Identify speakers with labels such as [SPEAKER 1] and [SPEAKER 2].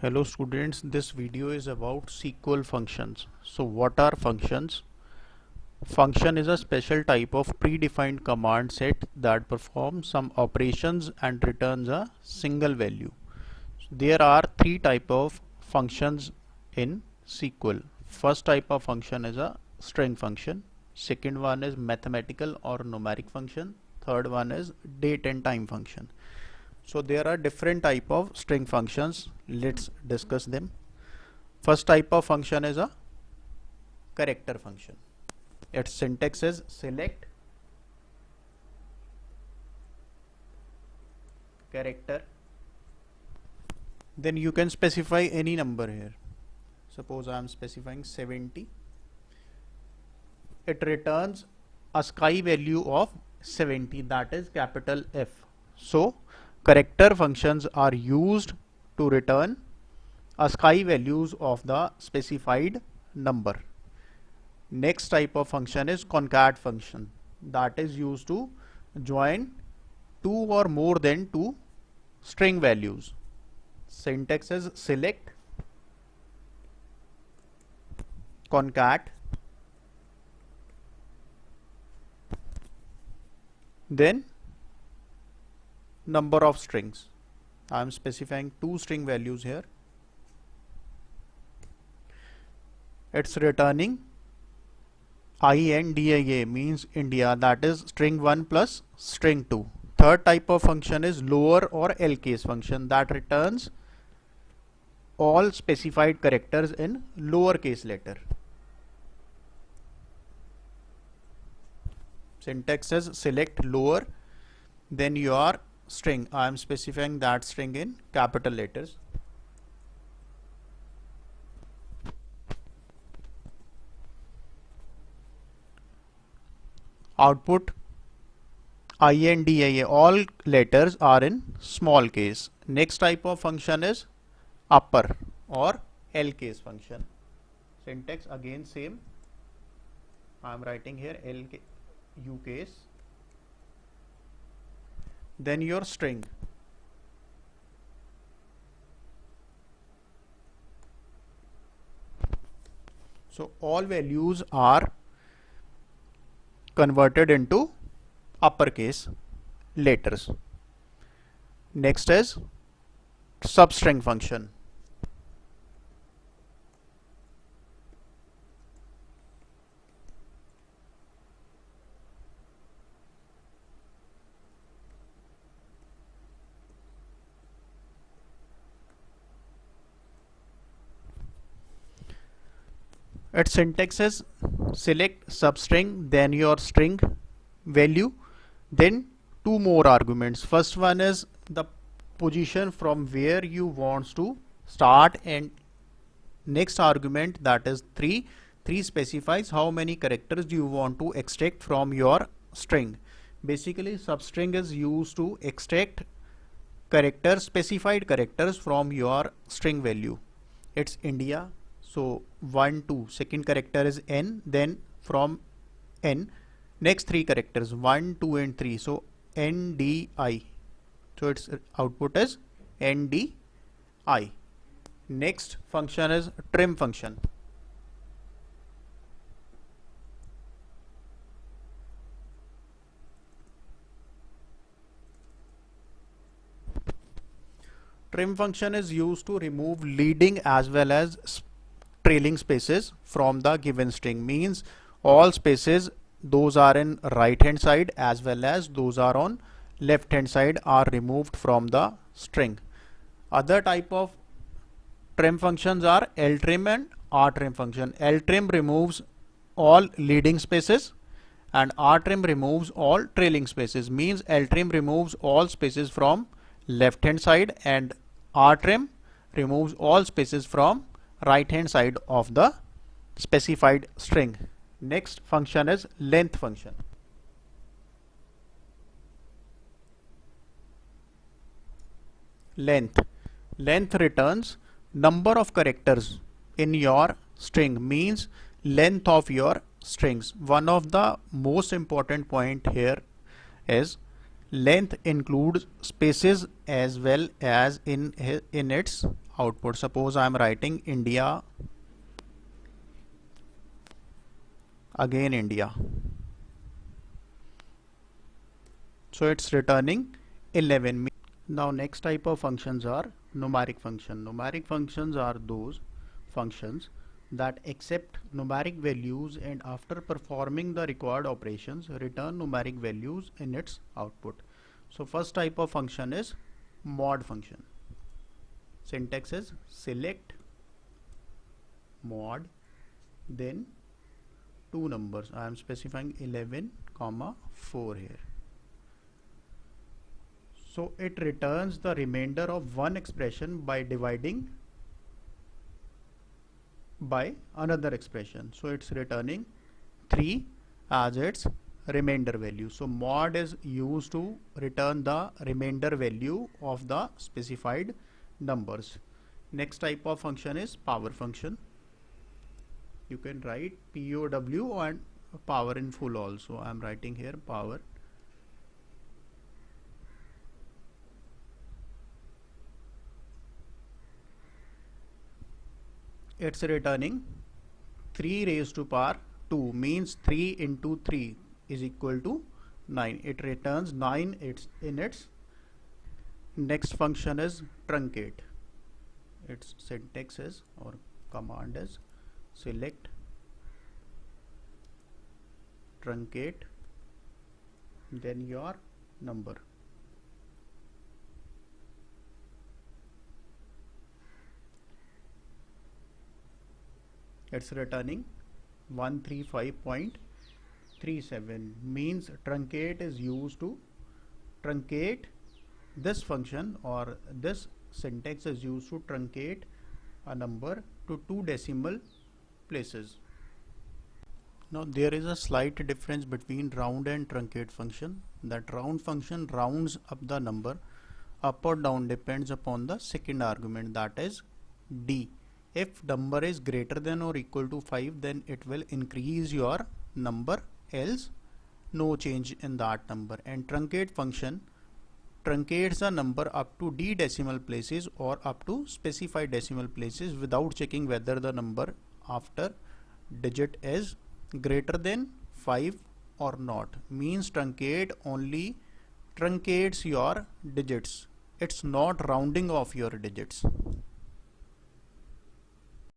[SPEAKER 1] Hello students, this video is about SQL functions. So what are functions? Function is a special type of predefined command set that performs some operations and returns a single value. There are three types of functions in SQL. First type of function is a string function. Second one is mathematical or numeric function. Third one is date and time function. So there are different type of string functions. Let's discuss them. First type of function is a character function. Its syntax is select character. Then you can specify any number here. Suppose I am specifying 70. It returns a sky value of 70, that is capital F. So character functions are used to return a sky values of the specified number. Next type of function is concat function, that is used to join two or more than two string values. Syntax is select concat, then number of strings. I am specifying two string values here. It's returning INDIA, means India, that is string 1 plus string 2. Third type of function is lower or LCase function, that returns all specified characters in lowercase letter. Syntax is select lower, then your string. I am specifying that string in capital letters. Output INDIA, all letters are in small case. Next type of function is upper or L case function. Syntax again same. I am writing here U case. Then your string. So all values are converted into uppercase letters. Next is substring function. Its syntax is select substring, then your string value, then two more arguments. First one is the position from where you want to start, and next argument, that is 3 specifies how many characters you want to extract from your string. Basically substring is used to extract characters, specified characters from your string value. It's India. So 1, 2, second character is N, then from N, next three characters 1, 2 and 3. So NDI. So its output is NDI. Next function is trim function. Trim function is used to remove leading as well as trailing spaces from the given string, means all spaces those are in right hand side as well as those are on left hand side are removed from the string. Other type of trim functions are ltrim and rtrim function. Ltrim removes all leading spaces and rtrim removes all trailing spaces, means ltrim removes all spaces from left hand side and rtrim removes all spaces from right hand side of the specified string. Next function is length function. Length returns number of characters in your string, means length of your strings. One of the most important point here is Length includes spaces as well as in its output. Suppose I am writing India, again India. So it's returning 11. Now next type of functions are numeric function. Numeric functions are those functions that accept numeric values and after performing the required operations return numeric values in its output. So first type of function is mod function. Syntax is select mod, then two numbers. I am specifying 11, 4 here. So it returns the remainder of one expression by dividing by another expression. So it's returning 3 as its remainder value. So mod is used to return the remainder value of the specified numbers. Next type of function is power function. You can write POW and power in full also. I am writing here power. It's returning 3 raised to power 2, means 3 into 3 is equal to 9. It returns 9 in its. Next function is truncate. Its syntax is, or command is, select truncate, then your number. It's returning 135.37, means truncate is used to truncate. This function or this syntax is used to truncate a number to 2 decimal places. Now there is a slight difference between round and truncate function. That round function rounds up the number. Up or down depends upon the second argument, that is d. If number is greater than or equal to 5, then it will increase your number, else no change in that number. And truncate function truncates the number up to d decimal places or up to specified decimal places without checking whether the number after digit is greater than 5 or not. Means truncate only truncates your digits. It's not rounding off your digits.